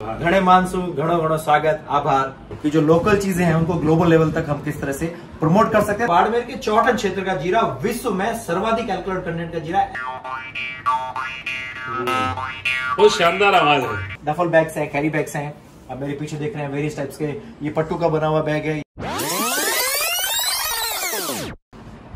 घणे मानसू घणो घणो स्वागत आभार कि जो लोकल चीजें हैं उनको ग्लोबल लेवल तक हम किस तरह से प्रमोट कर सकते हैं। बाड़मेर के चौटन क्षेत्र का जीरा विश्व में सर्वाधिक एल्कोहल कंटेंट का जीरा। बहुत शानदार आवाज है। डफल बैग्स हैं, कैरी बैग्स हैं, अब मेरे पीछे देख रहे हैं वेरियस टाइप्स के, ये पट्टू का बना हुआ बैग है।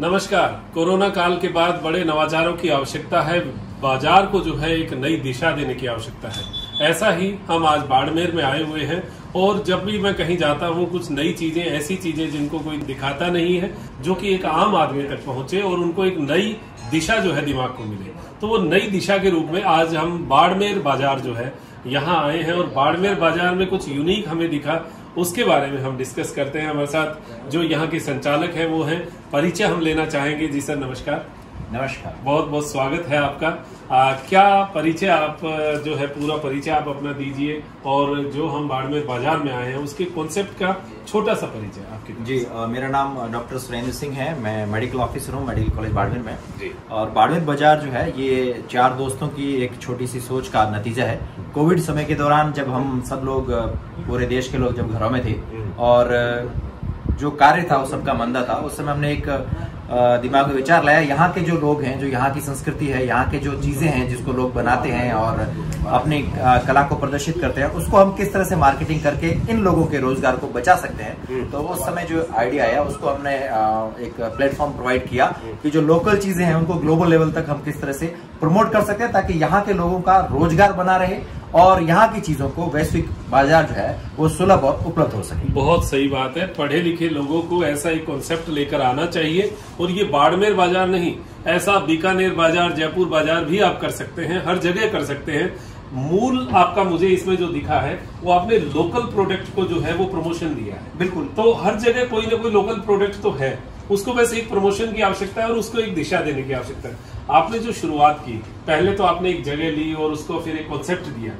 नमस्कार। कोरोना काल के बाद बड़े नवाचारों की आवश्यकता है। बाजार को जो है एक नई दिशा देने की आवश्यकता है। ऐसा ही हम आज बाड़मेर में आए हुए हैं और जब भी मैं कहीं जाता हूँ कुछ नई चीजें, ऐसी चीजें जिनको कोई दिखाता नहीं है, जो कि एक आम आदमी तक पहुंचे और उनको एक नई दिशा जो है दिमाग को मिले, तो वो नई दिशा के रूप में आज हम बाड़मेर बाजार जो है यहाँ आए हैं और बाड़मेर बाजार में कुछ यूनिक हमें दिखा, उसके बारे में हम डिस्कस करते हैं। हमारे साथ जो यहाँ के संचालक हैं वो हैं, परिचय हम लेना चाहेंगे। जी सर नमस्कार। नमस्कार, बहुत बहुत स्वागत है आपका। क्या परिचय आप जो है पूरा परिचय आप अपना दीजिए और जो हम बाड़मेर बाजार में आए हैं उसके कॉन्सेप्ट का छोटा सा परिचय आपके। जी मेरा नाम डॉक्टर सुरेंद्र सिंह है, मैं मेडिकल ऑफिसर हूँ मेडिकल कॉलेज बाड़मेर में जी। और बाड़मेर बाजार जो है ये चार दोस्तों की एक छोटी सी सोच का नतीजा है। कोविड समय के दौरान जब हम सब लोग, पूरे देश के लोग जब घरों में थे और जो कार्य था वो सबका मंदा था, उस समय हमने एक दिमाग में विचार लाया, यहाँ के जो लोग हैं, जो यहाँ की संस्कृति है, यहाँ के जो चीजें हैं जिसको लोग बनाते हैं और अपनी कला को प्रदर्शित करते हैं, उसको हम किस तरह से मार्केटिंग करके इन लोगों के रोजगार को बचा सकते हैं। तो उस समय जो आइडिया आया उसको हमने एक प्लेटफॉर्म प्रोवाइड किया कि जो लोकल चीजें हैं उनको ग्लोबल लेवल तक हम किस तरह से प्रमोट कर सकते हैं ताकि यहाँ के लोगों का रोजगार बना रहे और यहाँ की चीजों को वैश्विक बाजार जो है वो सुलभ और उपलब्ध हो सके। बहुत सही बात है। पढ़े लिखे लोगों को ऐसा एक कॉन्सेप्ट लेकर आना चाहिए और ये बाड़मेर बाजार नहीं, ऐसा बीकानेर बाजार, जयपुर बाजार भी आप कर सकते हैं, हर जगह कर सकते हैं। मूल आपका मुझे इसमें जो दिखा है वो आपने लोकल प्रोडक्ट को जो है वो प्रमोशन दिया है। बिल्कुल, तो हर जगह कोई ना कोई लोकल प्रोडक्ट तो है, उसको बस एक प्रमोशन की आवश्यकता है और उसको एक दिशा देने की आवश्यकता है। आपने जो शुरुआत की, पहले तो आपने एक जगह ली और उसको फिर एक कॉन्सेप्ट दिया।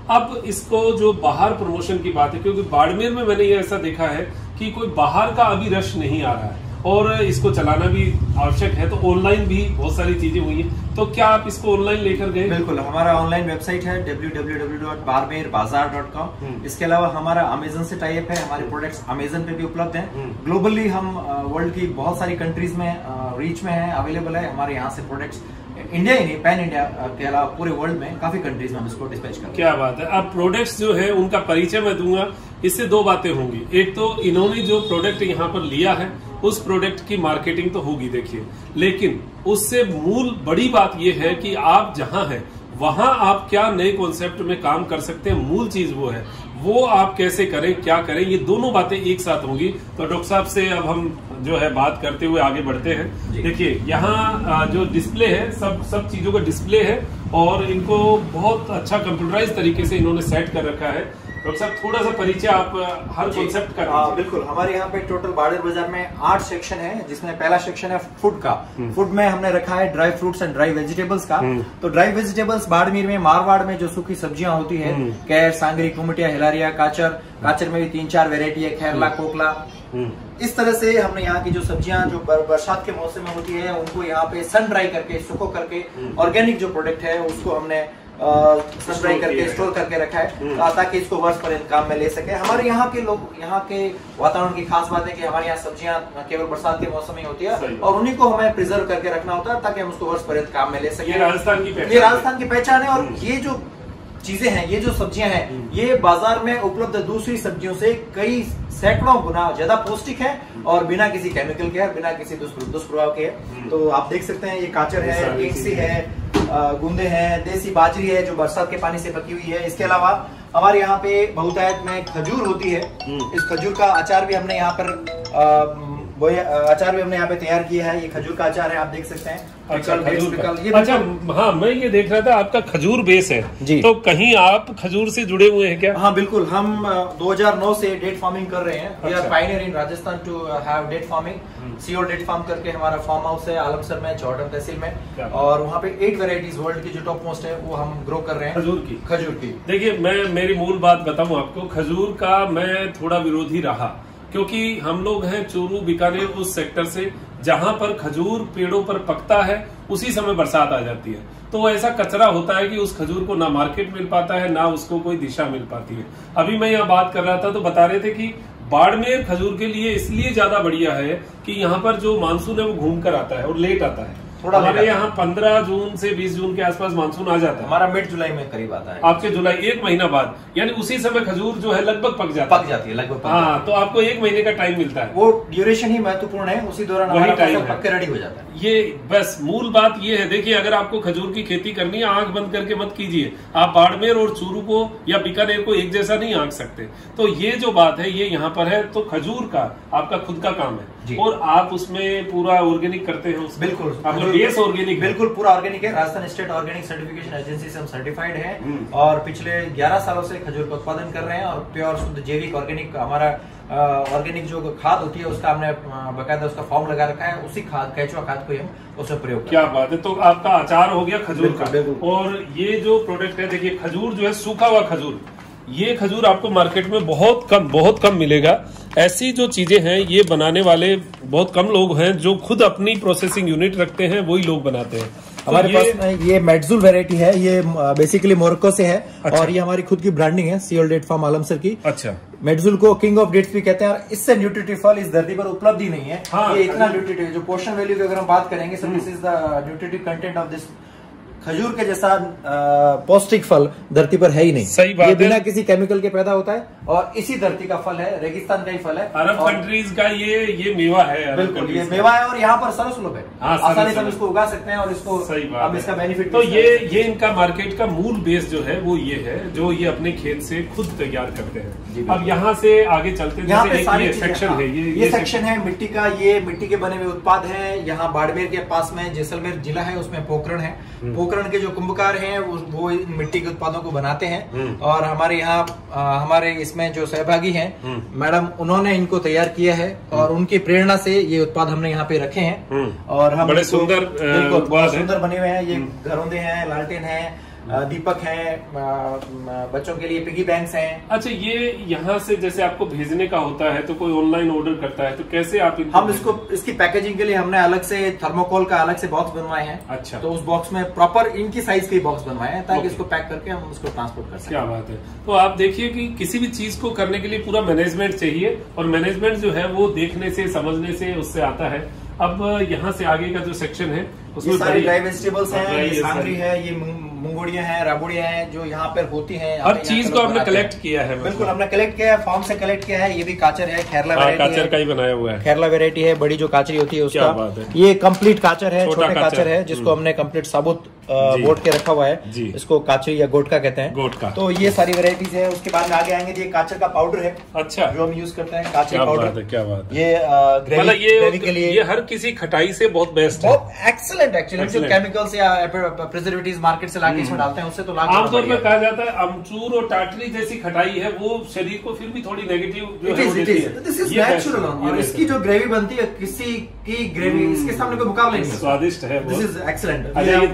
अब इसको जो बाहर प्रमोशन की बात है, क्योंकि बाड़मेर में मैंने ये ऐसा देखा है कि कोई बाहर का अभी रश नहीं आ रहा है और इसको चलाना भी आवश्यक है, तो ऑनलाइन भी बहुत सारी चीजें हुई हैं। तो क्या आप इसको ऑनलाइन लेकर गए? बिल्कुल, हमारा ऑनलाइन वेबसाइट है www.barmerbazaar.com। इसके अलावा हमारा अमेजन से टाई अप है, हमारे प्रोडक्ट्स अमेजन पे भी उपलब्ध हैं। ग्लोबली हम वर्ल्ड की बहुत सारी कंट्रीज में रीच में है, अवेलेबल है। हमारे यहाँ से प्रोडक्ट्स इंडिया ही नहीं, पैन इंडिया के अलावा पूरे वर्ल्ड में काफी कंट्रीज में हम इसको डिस्पैच करते हैं। क्या बात है। अब प्रोडक्ट्स जो है उनका परिचय मैं दूंगा, इससे दो बातें होंगी। एक तो इन्होंने जो प्रोडक्ट यहाँ पर लिया है उस प्रोडक्ट की मार्केटिंग तो होगी देखिए, लेकिन उससे मूल बड़ी बात यह है कि आप जहां हैं वहां आप क्या नए कॉन्सेप्ट में काम कर सकते हैं। मूल चीज वो है, वो आप कैसे करें, क्या करें, ये दोनों बातें एक साथ होंगी। तो डॉक्टर साहब से अब हम जो है बात करते हुए आगे बढ़ते हैं। देखिए यहाँ जो डिस्प्ले है, सब चीजों का डिस्प्ले है और इनको बहुत अच्छा कंप्यूटराइज तरीके से इन्होंने सेट कर रखा है। डॉक्टर साहब थोड़ा सा परिचय आप हर कॉन्सेप्ट का। बिल्कुल, हमारे यहाँ पे टोटल बाड़मेर बाजार में 8 सेक्शन है, जिसमें पहला सेक्शन है फूड का। फूड में हमने रखा है dry fruits and dry vegetables का। तो ड्राई वेजिटेबल्स बाड़मेर में, मारवाड़ में जो सूखी सब्जियां होती है, कैर, सांगरी, कुमटिया, हिलारिया, काचर में भी 3-4 वेरायटी है, खैरला, कोकला। इस तरह से हमने यहाँ की जो सब्जियां जो बरसात के मौसम में होती है उनको यहाँ पे सन ड्राई करके, सुखो करके, ऑर्गेनिक जो प्रोडक्ट है उसको हमने सन ड्राई करके स्टोर करके रखा है ताकि इसको वर्ष पर काम में ले सके। हमारे यहाँ के लोग, यहाँ के वातावरण की खास बात है कि हमारे यहाँ सब्जियां केवल बरसात के मौसम में होती है और उन्हीं को हमें प्रिजर्व करके रखना होता है ताकि हम उसको वर्ष पर्यंत काम में ले सके। ये राजस्थान की पहचान है। और ये जो चीजें हैं, ये जो सब्जियां हैं, ये बाजार में उपलब्ध दूसरी सब्जियों से कई सैकड़ों गुना ज्यादा पौष्टिक है और बिना किसी केमिकल के है, बिना किसी दुष्प्रभाव के है। तो आप देख सकते हैं ये काचर है, एकसी है, गुंदे हैं, देसी बाजरी है जो बरसात के पानी से पकी हुई है। इसके अलावा हमारे यहाँ पे बहुतायत में खजूर होती है। इस खजूर का अचार भी हमने यहाँ पर यहाँ पे तैयार किया है। ये खजूर का अचार है, आप देख सकते हैं। अच्छा, अच्छा, हाँ मैं ये देख रहा था आपका खजूर बेस है जी। तो कहीं आप खजूर से जुड़े हुए हैं क्या? हाँ बिल्कुल, हम 2009 से डेट फार्मिंग कर रहे हैं। We are pioneer in Rajasthan to have date farming. So date farm करके हमारा फार्म हाउस है आलमसर में, चौटन तहसील में, और वहाँ पे 8 वेराइटीज वर्ल्ड की जो टॉप मोस्ट है वो हम ग्रो कर रहे हैं खजूर की। देखिए मैं मेरी मूल बात बताऊं आपको, खजूर का मैं थोड़ा विरोधी रहा क्योंकि हम लोग हैं चूरू बीकानेर उस सेक्टर से जहां पर खजूर पेड़ों पर पकता है उसी समय बरसात आ जाती है तो ऐसा कचरा होता है कि उस खजूर को ना मार्केट मिल पाता है, ना उसको कोई दिशा मिल पाती है। अभी मैं यहाँ बात कर रहा था तो बता रहे थे कि बाड़मेर खजूर के लिए इसलिए ज्यादा बढ़िया है कि यहाँ पर जो मानसून है वो घूम कर आता है और लेट आता है। हमारे यहाँ 15 जून से 20 जून के आसपास मानसून आ जाता है, हमारा मिड जुलाई में करीब आता है, आपके जुलाई 1 महीना बाद, यानी उसी समय खजूर जो है लगभग पक जाती है लगभग। हाँ, तो आपको 1 महीने का टाइम मिलता है, वो ड्यूरेशन ही महत्वपूर्ण है, उसी दौरान वही टाइम पक के रेडी हो जाता है। ये बस मूल बात ये है। देखिए, अगर आपको खजूर की खेती करनी है, आंख बंद करके मत कीजिए। आप बाड़मेर और चूरू को या बीकानेर को एक जैसा नहीं आंक सकते। तो ये जो बात है ये यहाँ पर है। तो खजूर का आपका खुद का काम है और आप उसमें पूरा ऑर्गेनिक करते हैं। बिल्कुल, आपका बेस ऑर्गेनिक, बिल्कुल पूरा ऑर्गेनिक है। Rajasthan state organic certification agency से हम सर्टिफाइड है और पिछले 11 सालों से खजूर का उत्पादन कर रहे हैं। और प्योर शुद्ध जैविक ऑर्गेनिक हमारा ऑर्गेनिक जो खाद होती है उसका हमने बकायदा उसका फॉर्म लगा रखा है। उसी खाद, केचुआ खाद को हम उसमें प्रयोग। क्या बात है। तो आपका अचार हो गया खजूर का। और ये जो प्रोडक्ट है, देखिए खजूर जो है सूखा हुआ खजूर, ये खजूर आपको मार्केट में बहुत कम मिलेगा। ऐसी जो चीजें हैं ये बनाने वाले बहुत कम लोग हैं, जो खुद अपनी प्रोसेसिंग यूनिट रखते हैं, वही लोग बनाते हैं। हमारे पास ये मेडजुल वैरायटी है, ये बेसिकली मोरक्को से है। अच्छा। और ये हमारी खुद की ब्रांडिंग है, सीओल डेट फार्म आलमसर की। अच्छा। मेडजुल को किंग ऑफ डेट्स भी कहते हैं और इससे न्यूट्रिटिव फल इस धरती पर उपलब्ध ही नहीं है। हाँ, ये इतना न्यूट्रिटिव है। जो पोषण वैल्यू की अगर हम बात करेंगे, so this is the nutritive content of this. खजूर के जैसा पौष्टिक फल धरती पर है ही नहीं। सही बात ये बिना किसी केमिकल के पैदा होता है और इसी धरती का फल है, रेगिस्तान का ही फल है। अरब कंट्रीज का ये मेवा है। बिल्कुल, ये मेवा है और यहाँ पर सर्वसुलभ है। आसानी से हम इसको उगा सकते हैं और इसको अब इसका बेनिफिट। तो ये इनका मार्केट का मूल बेस जो है वो ये है, जो ये अपने खेत से खुद तैयार करते हैं। अब यहाँ से आगे चलते हैं। यहाँ पे सारी सेक्शन है, ये सेक्शन है मिट्टी का। ये मिट्टी के बने हुए उत्पाद है। यहाँ बाड़मेर के पास में जैसलमेर जिला है, उसमें पोखरण है। पोखरण के जो कुंभकार हैं वो इन मिट्टी के उत्पादों को बनाते हैं। और हमारे यहाँ हमारे इसमें जो सहभागी हैं मैडम, उन्होंने इनको तैयार किया है और उनकी प्रेरणा से ये उत्पाद हमने यहाँ पे रखे हैं। और हम बड़े सुंदर बने हुए हैं। ये घरौंदे हैं, लालटेन है, दीपक है, बच्चों के लिए पिगी बैंक्स हैं। अच्छा, ये यहाँ से जैसे आपको भेजने का होता है तो कोई ऑनलाइन ऑर्डर करता है तो कैसे आप हम इसकी पैकेजिंग के लिए हमने अलग से थर्मोकोल का अलग से बॉक्स बनवाए हैं। अच्छा। तो उस बॉक्स में प्रॉपर इनकी साइज के बॉक्स बनवाए हैं ताकि इसको पैक करके हम उसको ट्रांसपोर्ट कर सकें। क्या बात है। तो आप देखिए कि किसी भी चीज को करने के लिए पूरा मैनेजमेंट चाहिए और मैनेजमेंट जो है वो देखने से, समझने से उससे आता है। अब यहाँ से आगे का जो सेक्शन है उसमें सारी ड्राई वेजिटेबल्स हैं, ये सांगरी है, ये मूंगोड़ियां हैं, राबुड़ियां हैं, जो यहाँ पर होती हैं। हर चीज को हमने कलेक्ट किया है। बिल्कुल, हमने कलेक्ट किया है, फार्म से कलेक्ट किया है। ये भी काचर है, खेरला वैरायटी है। काचर का ही बनाया हुआ है। खेरला वैरायटी है, बड़ी जो काचरी होती है उसका। ये कंप्लीट काचर है, छोटे काचर है, जिसको हमने कंप्लीट साबुत बोट के रखा हुआ है। इसको काचरी या गोटका कहते हैं। गोटका। तो ये सारी वेराइटीज है। उसके बाद में आगे आएंगे, ये काचर का पाउडर है। अच्छा। जो हम यूज करते हैं, काचरी पाउडर। क्या बात है। ये ग्रेवी के लिए ये हर किसी खटाई से बहुत बेस्ट है, एक्सीलेंट। एक्चुअली जो केमिकल्स या प्रिजर्वेटिव्स मार्केट से लाके इसमें डालते हैं, उससे तो आमतौर पर कहा जाता है अमचूर और टाटरी जैसी खटाई है वो शरीर को फिर भी थोड़ी नेगेटिव जो है दिस इज नेचुरल। और इसकी जो ग्रेवी बनती है, किसी की ग्रेवी इसके सामने कोई मुकाबला नहीं है। स्वादिष्ट है, दिस इज एक्सीलेंट। अच्छा, ये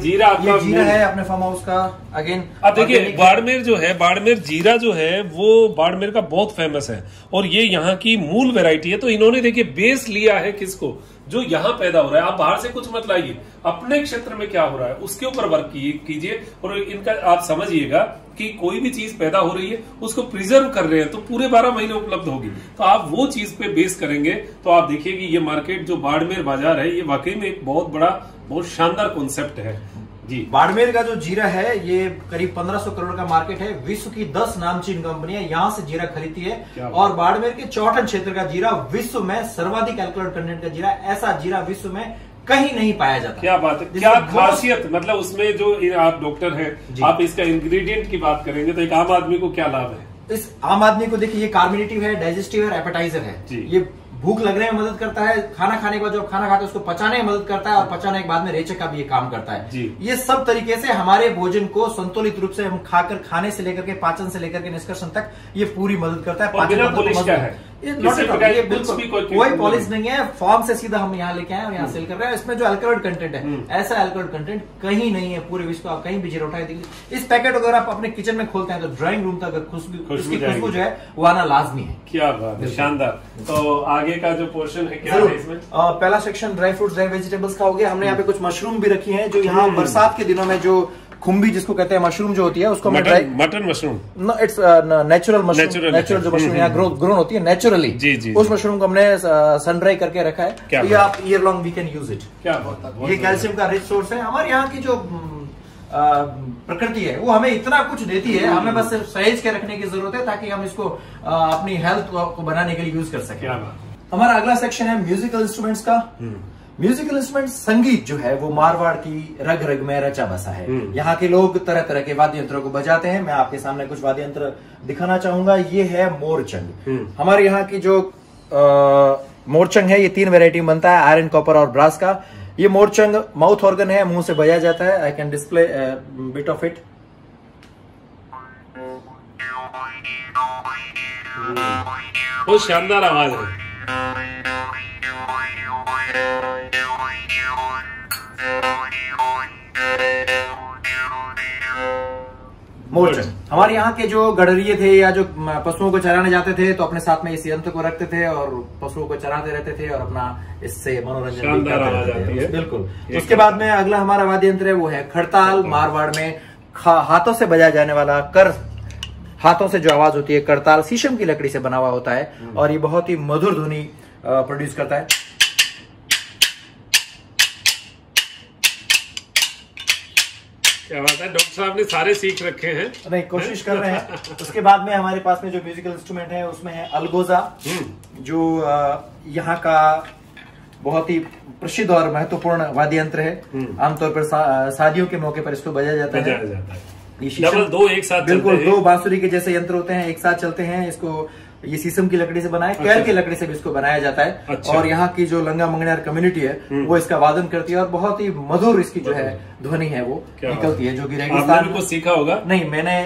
जीरा है अपने फार्म हाउस का। अगेन अब देखिए, बाड़मेर जो है, बाड़मेर जीरा जो है वो बाड़मेर का बहुत फेमस है और ये यहाँ की मूल वैरायटी है। तो इन्होंने देखिए बेस लिया है किसको, जो यहाँ पैदा हो रहा है। आप बाहर से कुछ मत लाइए, अपने क्षेत्र में क्या हो रहा है उसके ऊपर वर्क कीजिए। और इनका आप समझिएगा कि कोई भी चीज पैदा हो रही है उसको प्रिजर्व कर रहे हैं तो पूरे 12 महीने उपलब्ध होगी। तो आप वो चीज पे बेस करेंगे तो आप देखिए कि ये मार्केट जो बाड़मेर बाजार है, ये वाकई में एक बहुत बड़ा, बहुत शानदार कॉन्सेप्ट है जी। बाड़मेर का जो जीरा है ये करीब 1500 करोड़ का मार्केट है। विश्व की 10 नामचीन कंपनियां यहाँ से जीरा खरीदती है और बाड़मेर के चौटन क्षेत्र का जीरा विश्व में सर्वाधिक एल्कोहल कंटेंट का जीरा, ऐसा जीरा विश्व में कहीं नहीं पाया जाता। क्या बात है, क्या खासियत। मतलब उसमें जो आप डॉक्टर हैं, आप इसका इंग्रेडिएंट की बात करेंगे तो एक आम आदमी को क्या लाभ है। इस आम आदमी को देखिए, ये कार्बोनेटिव है, डाइजेस्टिव है, एपेटाइजर है। ये भूख लगने में मदद करता है, खाना खाने के बाद जो खाना खाते हैं उसको पचाने में मदद करता है और पचाने के बाद में रेचक का भी ये काम करता है। ये सब तरीके से हमारे भोजन को संतुलित रूप से हम खाकर, खाने से लेकर के पाचन से लेकर के निष्कर्षण तक ये पूरी मदद करता है। बिना पॉलिश का है, ये बिल्कुल कोई पॉलिश नहीं है, फॉर्म से सीधा हम यहाँ लेके आए और यहाँ सेल कर रहे हैं। इसमें जो अल्कोहल कंटेंट है, ऐसा अल्कोहल कंटेंट कहीं नहीं है पूरे विश्व, आप कहीं भी जीरो उठाए दीजिए। इस पैकेट अगर आप अपने किचन में खोलते हैं तो ड्राइंग रूम तक खुशबू जो है वो आना लाजमी है। क्या बात है, शानदार। तो आगे का जो पोर्शन है क्या है इसमें? पहला section dry fruits dry vegetables का हो गया। हमने यहाँ पे कुछ मशरूम भी रखी है, जो यहाँ बरसात के दिनों में जो खुम्बी जिसको कहते हैं मशरूम जो होती है उसको mutton mushroom, no it's natural mushroom, natural जो मशरूम यहाँ ग्रोन होती है नेचुरली, उस मशरूम को हमने सन ड्राई करके रखा है। ये आप year long we can use it. क्या बात है, ये कैल्शियम का रिच सोर्स है। हमारे यहाँ की जो प्रकृति है वो हमें इतना कुछ देती है, हमें बस सहेज के रखने की जरूरत है ताकि हम इसको अपनी हेल्थ को बनाने के लिए यूज कर सकें। हमारा अगला सेक्शन है म्यूजिकल इंस्ट्रूमेंट्स का। म्यूजिकल इंस्ट्रूमेंट, संगीत जो है वो मारवाड़ की रग रग में रचा बसा है। यहाँ के लोग तरह तरह के वाद्य यंत्रों को बजाते हैं। मैं आपके सामने कुछ वाद्य यंत्र दिखाना चाहूंगा। ये है मोरचंग। हमारे यहाँ की जो मोरचंग है ये 3 वेरायटी बनता है, आयरन, कॉपर और ब्रास का। ये मोरचंग माउथ ऑर्गन है, मुंह से बजाया जाता है। I can display bit of it. बहुत शानदार आवाज है। मोरचंग हमारे यहाँ के जो गडरिये थे या जो पशुओं को चराने जाते थे तो अपने साथ में इस यंत्र को रखते थे और पशुओं को चराते रहते थे और अपना इससे मनोरंजन भी करते रहते थे। बिल्कुल। उसके बाद में अगला हमारा वाद्य यंत्र है वो है खड़ताल। मारवाड़ में हाथों से बजाया जाने वाला हाथों से जो आवाज होती है करताल शीशम की लकड़ी से बना हुआ होता है और ये बहुत ही मधुर ध्वनि प्रोड्यूस करता है। क्या बात है, डॉक्टर साहब ने सारे सीख रखे हैं। नहीं, कोशिश कर रहे हैं। उसके बाद में हमारे पास में जो म्यूजिकल इंस्ट्रूमेंट है उसमें है अलगोजा, जो यहाँ का बहुत ही प्रसिद्ध और महत्वपूर्ण वाद्य यंत्र है। आमतौर पर शादियों के मौके पर इसको बजाया जाता है। डबल 2 एक साथ, बिल्कुल 2 बांसुरी के जैसे यंत्र होते हैं, एक साथ चलते हैं। इसको ये शीशम की लकड़ी से बनाया, कैर की लकड़ी से भी इसको बनाया जाता है। अच्छा। और यहाँ की जो लंगा मंगनियार कम्युनिटी है वो इसका वादन करती है और बहुत ही मधुर इसकी जो है ध्वनि है वो निकलती है, जो कि रेगिस्तान को सीखा होगा। नहीं, मैंने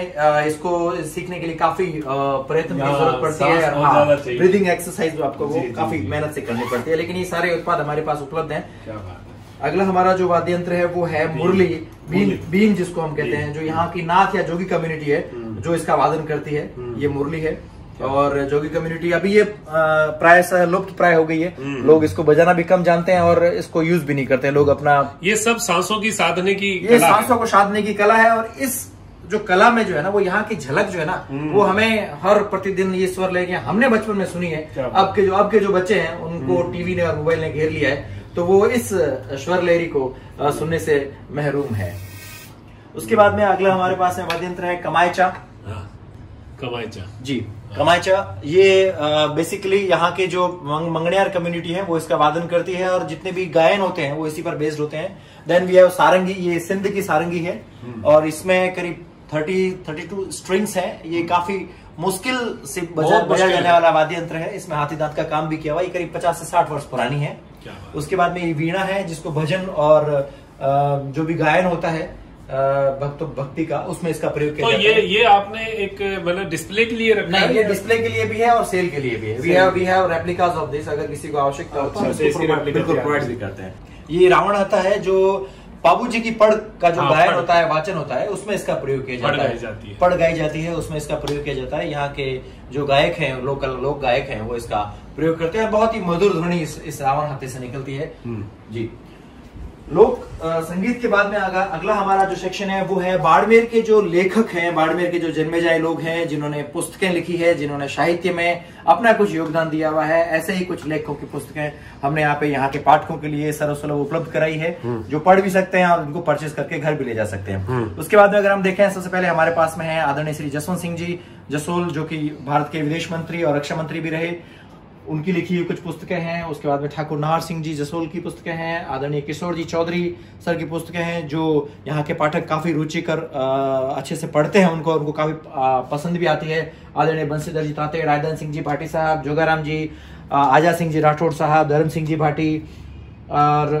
इसको सीखने के लिए काफी प्रयत्न की जरूरत पड़ती है। ब्रीदिंग एक्सरसाइज आपको वो काफी मेहनत से करनी पड़ती है, लेकिन ये सारे उत्पाद हमारे पास उपलब्ध है। अगला हमारा जो वाद्य यंत्र है वो है मुरली, बीन जिसको हम कहते हैं, जो यहाँ की नाथ या जोगी कम्युनिटी है जो इसका वादन करती है, ये मुरली है। और जोगी कम्युनिटी अभी ये प्राय लुप्त प्राय हो गई है। लोग इसको बजाना भी कम जानते हैं और इसको यूज भी नहीं करते हैं लोग अपना। ये सब सांसों की साधने की ये सांसों को साधने की कला है और इस जो कला में जो है ना वो यहाँ की झलक जो है ना वो हमें हर प्रतिदिन ये स्वर लेके हमने बचपन में सुनी है। अब के जो बच्चे हैं उनको टीवी ने और मोबाइल ने घेर लिया है तो वो इस स्वर लहरी को सुनने से महरूम है। उसके बाद में अगला हमारे पास है वाद्य यंत्र है कमायचा। कमायचा जी, कमायचा ये बेसिकली यहाँ के जो मंगनियार कम्युनिटी है वो इसका वादन करती है और जितने भी गायन होते हैं वो इसी पर बेस्ड होते हैं। देन वी हैव सारंगी, ये सिंध की सारंगी है और इसमें करीब 32 स्ट्रिंग्स है। ये काफी मुश्किल से बजाया जाने वाला वाद्य यंत्र है। इसमें हाथी दांत का काम भी किया हुआ। ये करीब 50 से 60 वर्ष पुरानी है। उसके बाद में ये वीणा है जिसको भजन और जो भी गायन होता है भक्ति का उसमें इसका प्रयोग किया जाता है। ये आपने एक मतलब डिस्प्ले के लिए रखा है? ये डिस्प्ले के लिए भी है और सेल के लिए भी है। We have replicas of this, अगर किसी को आवश्यकता हो तो बिल्कुल प्रोवाइड भी करते हैं। ये रावण आता है जो बाबू जी की पढ़ का जो गायन होता है, वाचन होता है, उसमें इसका प्रयोग किया जाता है। पढ़ गाई जाती है, उसमें इसका प्रयोग किया जाता है। यहाँ के जो गायक हैं, लोकल लोक गायक हैं, वो इसका प्रयोग करते हैं। बहुत ही मधुर ध्वनि इस रावण हाथे से निकलती है। जी, लोक संगीत के बाद में अगला हमारा जो सेक्शन है वो है बाड़मेर के जो लेखक हैं, बाड़मेर के जो जन्मेजाए लोग हैं जिन्होंने पुस्तकें लिखी है, जिन्होंने साहित्य में अपना कुछ योगदान दिया हुआ है। ऐसे ही कुछ लेखकों की पुस्तकें हमने यहाँ पे यहाँ के पाठकों के लिए सर्वसुलभ उपलब्ध कराई है, जो पढ़ भी सकते हैं और उनको परचेज करके घर भी ले जा सकते हैं। उसके बाद में अगर हम देखें, सबसे पहले हमारे पास में है आदरणीय श्री जसवंत सिंह जी जसोल, जो कि भारत के विदेश मंत्री और रक्षा मंत्री भी रहे। उनकी लिखी हुई कुछ पुस्तकें हैं। उसके बाद में ठाकुर नाहर सिंह जी जसोल की पुस्तकें हैं। आदरणीय किशोर जी चौधरी सर की पुस्तकें हैं, जो यहाँ के पाठक काफी रुचिकर अच्छे से पढ़ते हैं, उनको काफी पसंद भी आती है। आदरणीय बंशीधर जी तांते, रायधन सिंह जी भाटी साहब, जोगाराम जी, आजा सिंह जी राठौड़ साहब, धर्म सिंह जी भाटी और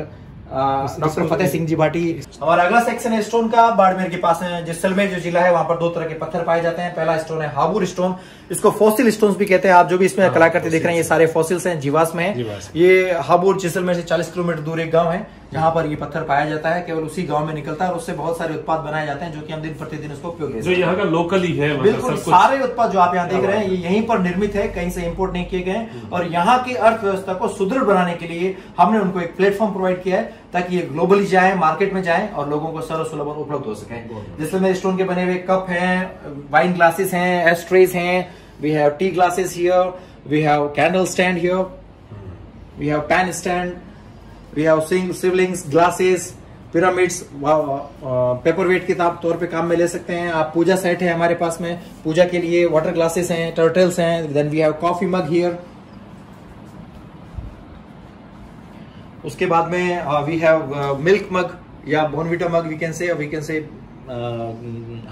डॉक्टर फतेह सिंह जी भाटी। हमारा अगला सेक्शन है स्टोन का। बाड़मेर के पास है जैसलमेर जो जिला है, वहां पर 2 तरह के पत्थर पाए जाते हैं। पहला स्टोन है हाबुर स्टोन, इसको फॉसिल स्टोन्स भी कहते हैं। आप जो भी इसमें कलाकृति देख रहे हैं ये सारे फॉसिल्स हैं, जीवाश्म है। ये हाबुर जैसलमेर से 40 किलोमीटर दूर एक गाँव है जहाँ पर ये पत्थर पाया जाता है, केवल उसी गांव में निकलता है और उससे बहुत सारे उत्पाद बनाए जाते हैं जो कि हम दिन प्रतिदिन उसको उपयोग जो यहाँ का लोकल ही है। बिल्कुल सारे उत्पाद जो आप यहाँ देख रहे हैं ये यहीं पर निर्मित है, कहीं से इंपोर्ट नहीं किए गए। और यहाँ की अर्थव्यवस्था को सुदृढ़ बनाने के लिए हमने उनको एक प्लेटफॉर्म प्रोवाइड किया है ताकि ये ग्लोबली जाए, मार्केट में जाए और लोगों को सर्वसुलभ उपलब्ध हो सके। जैसलमेर स्टोन के बने हुए कप हैं, वाइन ग्लासेस हैं, एस्ट्रेज हैं, we have tea glasses here, we have candle stand here, we have pen stand, we have Shivlings, glasses, pyramids, paperweight के तौर पे काम में ले सकते हैं आप। पूजा सेट है हमारे पास में, पूजा के लिए वाटर ग्लासेस हैं, टर्टल्स हैं। Then we have coffee mug here. उसके बाद में वी हैव मिल्क मग या बोर्नविटा मग वी कैन से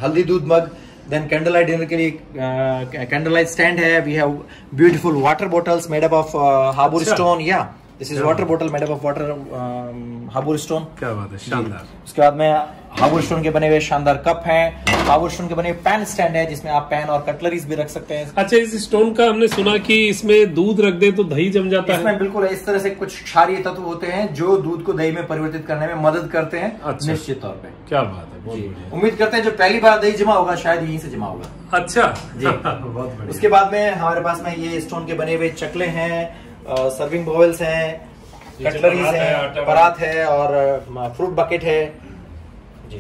हल्दी दूध mug. Then candle light dinner के लिए कैंडल लाइट स्टैंड है। We have beautiful water bottles made up of Habur stone. या this is water bottle made up of water Habur stone. क्या बात है, शानदार। उसके बाद में हाबुर स्टोन के बने हुए शानदार कप हैं। हाबुर स्टोन के बने हुए पैन स्टैंड है जिसमें आप पैन और कटलरीज भी रख सकते हैं। अच्छा, इस स्टोन का हमने सुना कि इसमें दूध रख दे तो दही जम जाता है। इसमें बिल्कुल इस तरह से कुछ क्षारीय तत्व होते हैं जो दूध को दही में परिवर्तित करने में मदद करते हैं। अच्छा। निश्चित तौर पे। क्या बात है, बहुत बढ़िया। उम्मीद करते हैं जो पहली बार दही जमा होगा शायद यहीं से जमा होगा। अच्छा जी बहुत बढ़िया। उसके बाद में हमारे पास में ये स्टोन के बने हुए चकले हैं, सर्विंग बाउल्स हैं, कटलरीज है, परात है और फ्रूट बकेट है जी,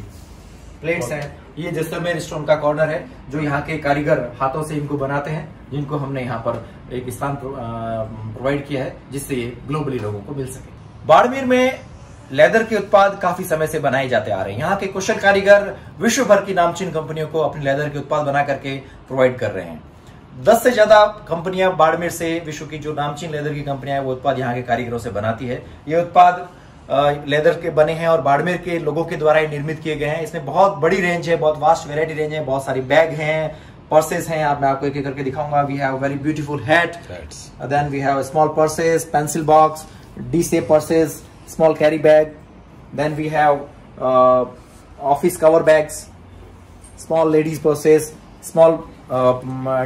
प्लेट्स हैं। ये जैसलमेर स्टोन का कॉर्नर है जो यहाँ के कारीगर हाथों से इनको बनाते हैं, जिनको हमने यहाँ पर एक स्थान प्रोवाइड किया है जिससे ये ग्लोबली लोगों को मिल सके। बाड़मेर में लेदर के उत्पाद काफी समय से बनाए जाते आ रहे हैं। यहाँ के कुशल कारीगर विश्व भर की नामचीन कंपनियों को अपने लेदर के उत्पाद बना करके प्रोवाइड कर रहे हैं। 10 से ज्यादा कंपनियां बाड़मेर से, विश्व की जो नामचीन लेदर की कंपनियां हैं वो उत्पाद यहाँ के कारीगरों से बनाती है। ये उत्पाद लेदर के बने हैं और बाड़मेर के लोगों के द्वारा निर्मित किए गए हैं। इसमें बहुत बड़ी रेंज है, बहुत वास्ट वेरायटी रेंज है, बहुत सारी बैग हैं, पर्सेस हैं। मैं आपको एक एक करके दिखाऊंगा। We have very beautiful hat, then we have small purses, pencil box, D shape purses, small carry bag, then we have office cover bags, small ladies purses, small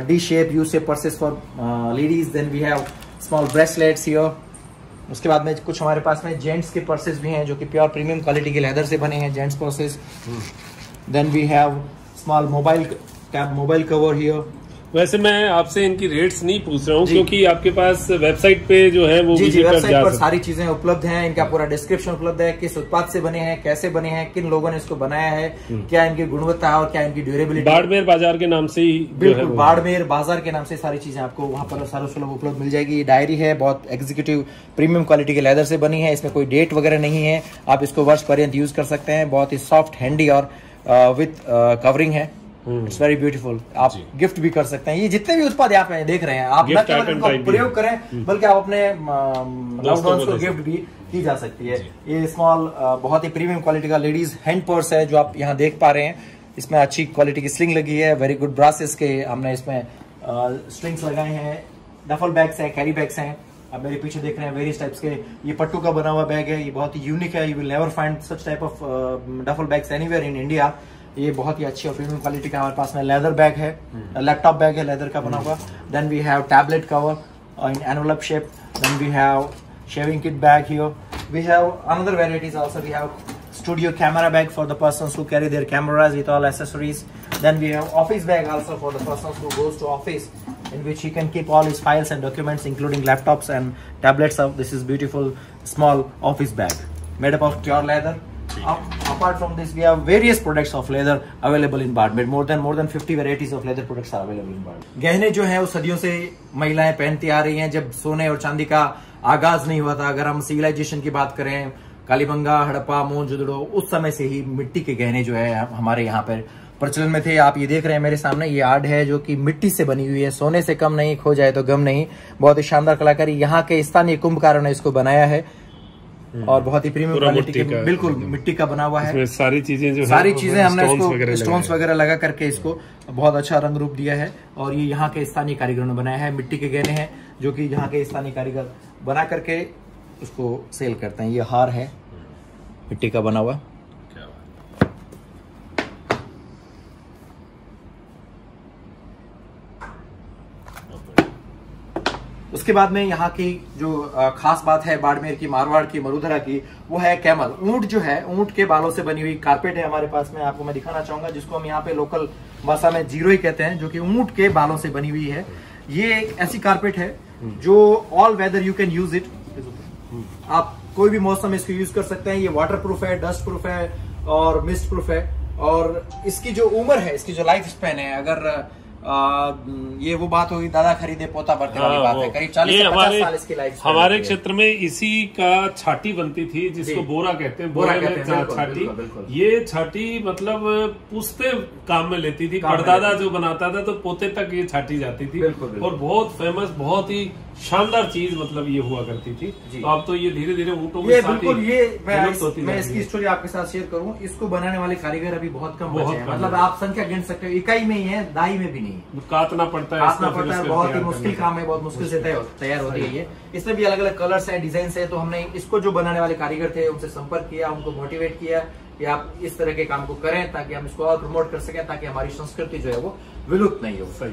D shape, U shape purses for ladies. Then we have small bracelets here. उसके बाद में कुछ हमारे पास में gents के purses भी हैं जो कि प्योर प्रीमियम क्वालिटी के लेदर से बने हैं, gents purses. Then we have small mobile cover here. वैसे मैं आपसे इनकी रेट्स नहीं पूछ रहा हूँ क्योंकि आपके पास वेबसाइट पे जो है वो जी वेबसाइट पर सारी चीजें उपलब्ध हैं। इनका पूरा डिस्क्रिप्शन उपलब्ध है, किस उत्पाद से बने हैं, कैसे बने हैं, किन लोगों ने इसको बनाया है, क्या इनकी गुणवत्ता है और क्या इनकी ड्यूरेबिलिटी। बाड़मेर बाजार के नाम से ही, बिल्कुल बाड़मेर बाजार के नाम से सारी चीजें आपको वहाँ पर सर्वसुलभ उपलब्ध मिल जाएगी। ये डायरी है, बहुत एग्जीक्यूटिव प्रीमियम क्वालिटी के लेदर से बनी है। इसमें कोई डेट वगैरह नहीं है, आप इसको वर्ष पर्यंत यूज कर सकते हैं। बहुत ही सॉफ्ट, हैंडी और विथ कवरिंग है। It's very beautiful. आप गिफ्ट भी कर सकते हैं। ये जितने भी उत्पाद आप देख रहे हैं, आप न केवल इनको प्रयोग करें बल्कि आप अपने लव्ड वंस को गिफ्ट भी की जा सकती है। ये स्मॉल बहुत ही प्रीमियम क्वालिटी का लेडीज हैंड पर्स है जो आप यहाँ देख पा रहे हैं। इसमें अच्छी क्वालिटी की स्लिंग लगी है, वेरी गुड ब्रासेस के हमने इसमें स्ट्रिंग्स लगाए हैं। डफल बैग्स हैं, कैरी बैग्स हैं, आप मेरे पीछे देख रहे हैं वेरियस टाइप्स के। ये पट्टू का बना हुआ बैग है, ये बहुत ही यूनिक है। You will never find such type of duffel bags anywhere in India. ये बहुत ही अच्छी और प्रीमियम क्वालिटी का हमारे पास में लेदर बैग है, लैपटॉप बैग है लेदर का बना हुआ। Then we have tablet cover in envelope shape. Then we have shaving kit bag here. We have another varieties also. We have studio camera bag for the persons who carry their cameras with all accessories. Then we have office bag also for the persons who goes to office, in which he can keep all his files and documents including laptops and tablets. This is beautiful small office bag made up of pure leather. Apart from this, we have various products of leather available in Baड़मेर. More than 50 varieties of leather products are available in Baड़मेर. गहने जो है वो सदियों से महिलाएं पहनती आ रही हैं। जब सोने और चांदी का आगाज नहीं हुआ था, अगर हम सिविलाइजेशन की बात करें, कालीबंगा, हड़प्पा, मोहनजोदड़ो, उस समय से ही मिट्टी के गहने जो है हमारे यहाँ पर प्रचलन में थे। आप ये देख रहे हैं मेरे सामने, ये आर्ट है जो कि मिट्टी से बनी हुई है। सोने से कम नहीं, खो जाए तो गम नहीं। बहुत ही शानदार कलाकारी यहाँ के स्थानीय कुंभकारों ने इसको बनाया है और बहुत ही प्रीमियम क्वालिटी के, बिल्कुल मिट्टी का बना हुआ है। सारी चीजें हमने इसको स्टोन्स वगैरह लगा करके इसको बहुत अच्छा रंग रूप दिया है। और ये यहाँ के स्थानीय कारीगरों ने बनाया है। मिट्टी के गहने हैं जो कि यहाँ के स्थानीय कारीगर बना करके उसको सेल करते हैं। ये हार है, मिट्टी का बना हुआ। क्या बात। उसके बाद में यहाँ की जो खास बात है बाड़मेर की, मारवाड़ की, मरुधरा की, वो है कैमल। ऊंट जो है, ऊंट के बालों से बनी हुई कारपेट है हमारे पास में, आपको मैं दिखाना चाहूंगा, जिसको हम यहाँ पे लोकल भाषा में जीरोई कहते हैं, जो कि ऊंट के बालों से बनी हुई है। ये एक ऐसी कारपेट है जो all whether you can use it. आप कोई भी मौसम इसको यूज कर सकते हैं। ये वाटर प्रूफ है, डस्ट प्रूफ है और मिस्ट प्रूफ है। और इसकी जो उम्र है, इसकी जो लाइफ स्पैन है, अगर ये वो बात होगी दादा खरीदे पोता भरते वाली बात है, करीब 40 से 50 साल इसकी लाइफ। हमारे क्षेत्र में इसी का छाटी बनती थी, जिसको बोरा कहते हैं। बोरा में छाटी, ये छाटी मतलब पुश्ते काम में लेती थी। परदादा जो बनाता था तो पोते तक ये छाटी जाती थी। और बहुत फेमस, बहुत ही शानदार चीज मतलब ये हुआ करती थी। तो अब तो ये धीरे धीरे ऊँटों में बिल्कुल, ये मैं इसकी स्टोरी आपके साथ शेयर करूं। इसको बनाने वाले कारीगर अभी बहुत कम बचे हैं, मतलब आप संख्या गिन सकते हो, इकाई में ही है, दाई में भी नहीं। काटना पड़ता है, बहुत ही मुश्किल काम है, बहुत मुश्किल से तैयार होती है ये। इसमें भी अलग अलग कलर्स है, डिजाइन है। तो हमने इसको जो बनाने वाले कारीगर थे उनसे संपर्क किया, उनको मोटिवेट किया कि आप इस तरह के काम को करें ताकि हम इसको और प्रमोट कर सकें, ताकि हमारी संस्कृति जो है वो विलुप्त नहीं हो। सही।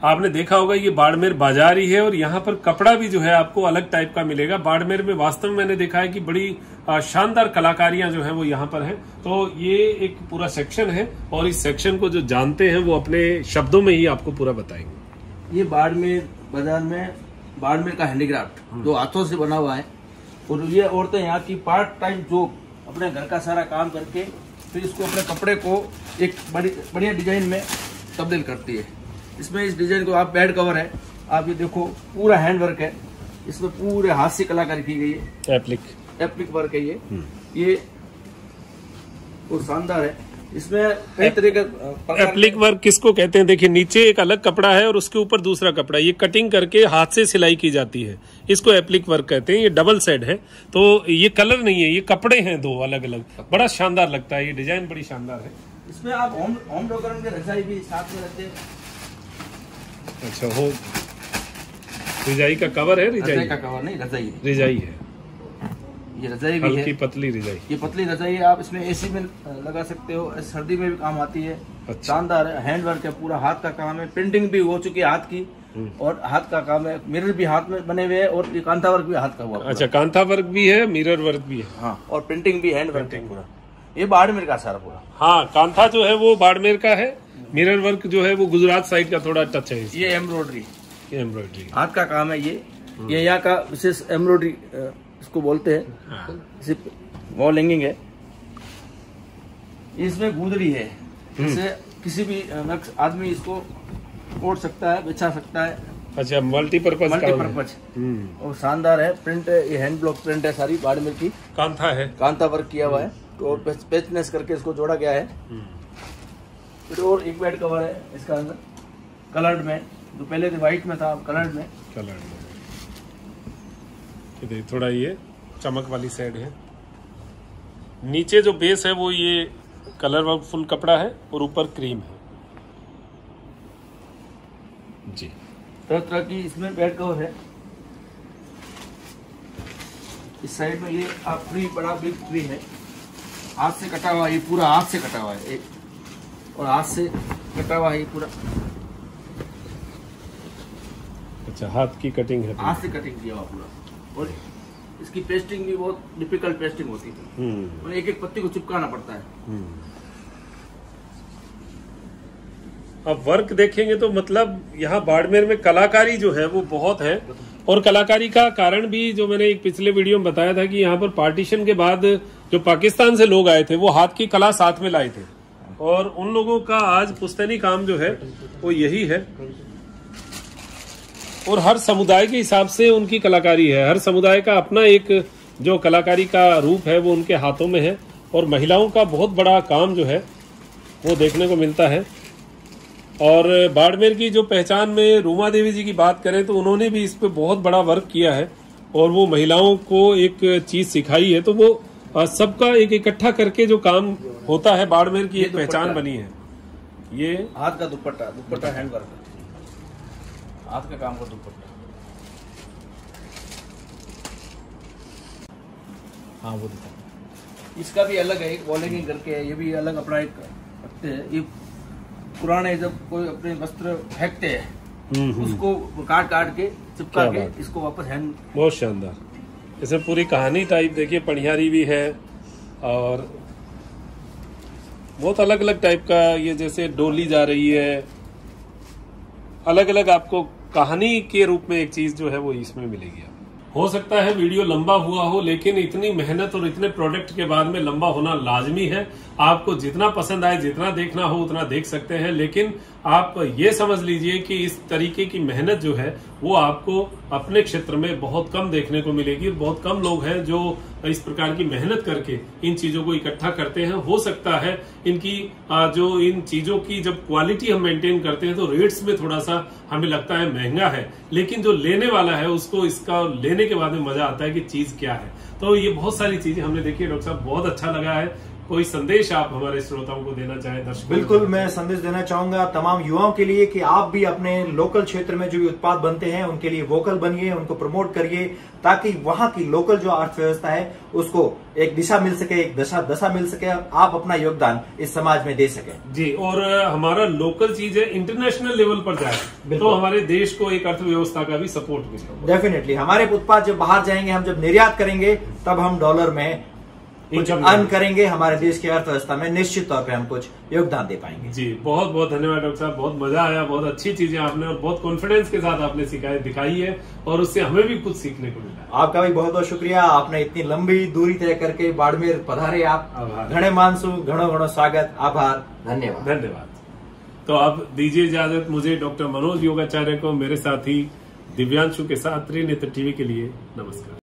आपने देखा होगा ये बाड़मेर बाजार ही है और यहाँ पर कपड़ा भी जो है आपको अलग टाइप का मिलेगा। बाड़मेर में वास्तव में मैंने देखा है कि बड़ी शानदार कलाकारियां जो हैं वो यहाँ पर हैं। तो ये एक पूरा सेक्शन है और इस सेक्शन को जो जानते हैं वो अपने शब्दों में ही आपको पूरा बताएंगे। ये बाड़मेर बाजार में बाड़मेर का हैंडीक्राफ्ट जो हाथों से बना हुआ है, और ये औरतें यहाँ की पार्ट टाइम जो अपने घर का सारा काम करके फिर इसको अपने कपड़े को एक बढ़िया डिजाइन में तब्दील करती है। इसमें इस डिजाइन को आप बेड कवर है, आप ये देखो पूरा हैंड वर्क है, इसमें पूरे हाथ से कलाकारी की गई है। एप्लिक वर्क है ये और शानदार है। इसमें कई तरह का एप्लिक वर्क किसको कहते हैं? देखिए नीचे एक अलग कपड़ा है और उसके ऊपर दूसरा कपड़ा, ये कटिंग करके हाथ से सिलाई की जाती है, इसको एप्लिक वर्क कहते हैं। ये डबल सेड है, तो ये कलर नहीं है, ये कपड़े हैं दो अलग अलग। बड़ा शानदार लगता है, ये डिजाइन बड़ी शानदार है। इसमें आप होम डेकोरेशन के रजाई भी साथ में रखते हैं। अच्छा, हो रिजाई का कवर है? रजाई का कवर नहीं, रिजाई है। ये रजाई भी है, पतली रिजाई। ये पतली रजाई है, आप इसमें एसी में लगा सकते हो, सर्दी में भी काम आती है। अच्छा। शानदार है, हैंड वर्क है, पूरा हाथ का काम है, प्रिंटिंग भी हो चुकी है हाथ की, और हाथ का काम है। मिरर भी हाथ में बने हुए हैं और कांता वर्क भी हाथ का हुआ। अच्छा, कांता वर्क भी है, मिरर वर्क भी है। हाँ, और प्रिंटिंग भी हैंड वर्क है पूरा। ये बाड़मेर का सारा पूरा। हाँ, कांथा जो है वो बाड़मेर का है, मिरर वर्क जो है वो गुजरात साइड का थोड़ा टच है। ये एम्ब्रॉयडरी हाथ का काम है। ये यहाँ का विशेष एम्ब्रॉयडरी इसको बोलते हैं। वॉल हैंगिंग है, इसमें गुदड़ी है, जैसे किसी भी आदमी इसको ओढ़ सकता है, बिछा सकता है। अच्छा, मल्टीपर्पज और शानदार है। प्रिंट है, ये हैंड ब्लॉक प्रिंट है, सारी बाड़मेर की कांथा है, कांता वर्क किया हुआ है, तो पेचनेस करके इसको जोड़ा गया है। फिर और एक बेड कवर है इसका अंदर कलर्ड में, जो पहले व्हाइट में था, कलर्ड में। थोड़ा ये चमक वाली साइड है। नीचे जो बेस है वो ये कलर वर्क फुल कपड़ा है और ऊपर क्रीम है जी। तरह तरह की इसमें बेड कवर है। इस साइड में ये आप ट्री, बड़ा बिग ट्री है, हाथ से कटा हुआ, ये पूरा हाथ से कटा हुआ है, और हाथ से कटा हुआ है ये पूरा। अच्छा, हाथ की कटिंग है, हाथ से कटिंग किया हुआ पूरा। और इसकी पेस्टिंग भी बहुत डिफिकल्ट पेस्टिंग होती है, और एक एक पत्ती को चिपकाना पड़ता है। अब वर्क देखेंगे तो मतलब यहाँ बाड़मेर में कलाकारी जो है वो बहुत है। और कलाकारी का कारण भी जो मैंने एक पिछले वीडियो में बताया था कि यहाँ पर पार्टीशन के बाद जो पाकिस्तान से लोग आए थे वो हाथ की कला साथ में लाए थे, और उन लोगों का आज पुश्तैनी काम जो है वो यही है। और हर समुदाय के हिसाब से उनकी कलाकारी है, हर समुदाय का अपना एक जो कलाकारी का रूप है वो उनके हाथों में है। और महिलाओं का बहुत बड़ा काम जो है वो देखने को मिलता है। और बाड़मेर की जो पहचान में रूमा देवी जी की बात करें तो उन्होंने भी इस पे बहुत बड़ा वर्क किया है, और वो महिलाओं को एक चीज सिखाई है। तो वो सबका एक इकट्ठा करके जो काम होता है, बाड़मेर की एक पहचान बनी है। ये हाथ का दुपट्टा हैंड वर्क, हाथ का काम का दुपट्टा। हाँ, वो दिखा। इसका भी अलग है, एक वॉलिंग करके है, ये भी अलग अपना एक रखते हैं। ये पुराने जब कोई अपने वस्त्र फेंकते हैं उसको काट काट के चिपका के इसको वापस हैंग। बहुत शानदार, इसमें पूरी कहानी टाइप देखिए, पनिहारी भी है और बहुत अलग अलग टाइप का, ये जैसे डोली जा रही है, अलग अलग आपको कहानी के रूप में एक चीज जो है वो इसमें मिलेगी। हो सकता है वीडियो लंबा हुआ हो, लेकिन इतनी मेहनत और इतने प्रोडक्ट के बाद में लंबा होना लाजमी है। आपको जितना पसंद आए, जितना देखना हो उतना देख सकते हैं, लेकिन आप ये समझ लीजिए कि इस तरीके की मेहनत जो है वो आपको अपने क्षेत्र में बहुत कम देखने को मिलेगी। बहुत कम लोग हैं जो इस प्रकार की मेहनत करके इन चीजों को इकट्ठा करते हैं। हो सकता है इनकी जो इन चीजों की जब क्वालिटी हम मेंटेन करते हैं तो रेट्स में थोड़ा सा हमें लगता है महंगा है, लेकिन जो लेने वाला है उसको इसका लेने के बाद में मजा आता है कि चीज क्या है। तो ये बहुत सारी चीजें हमने देखी। डॉक्टर साहब बहुत अच्छा लगा है। कोई संदेश आप हमारे श्रोताओं को देना चाहें, दर्शकों? बिल्कुल, मैं संदेश देना चाहूंगा तमाम युवाओं के लिए कि आप भी अपने लोकल क्षेत्र में जो भी उत्पाद बनते हैं उनके लिए वोकल बनिए, उनको प्रमोट करिए, ताकि वहां की लोकल जो अर्थव्यवस्था है उसको एक दिशा मिल सके, एक दशा मिल सके, आप अपना योगदान इस समाज में दे सके। जी, और हमारा लोकल चीज है इंटरनेशनल लेवल पर जाए तो हमारे देश को एक अर्थव्यवस्था का भी सपोर्ट मिलेगा। डेफिनेटली हमारे उत्पाद जब बाहर जाएंगे, हम जब निर्यात करेंगे तब हम डॉलर में कुछ अर्न करेंगे, हमारे देश की अर्थव्यवस्था में निश्चित तौर पे हम कुछ योगदान दे पाएंगे। जी, बहुत बहुत धन्यवाद डॉक्टर साहब, बहुत मजा आया, बहुत अच्छी चीजें आपने और बहुत कॉन्फिडेंस के साथ आपने दिखाई है और उससे हमें भी कुछ सीखने को मिला। आपका भी बहुत बहुत शुक्रिया, आपने इतनी लंबी दूरी तय करके बाड़मेर पधारे आप। घणे मानसू, घणो घणो स्वागत, आभार, धन्यवाद। धन्यवाद। तो अब दीजिए इजाजत मुझे डॉक्टर मनोज योगाचार्य को, मेरे साथी दिव्यांशु के साथ त्रिनेत्र टीवी के लिए नमस्कार।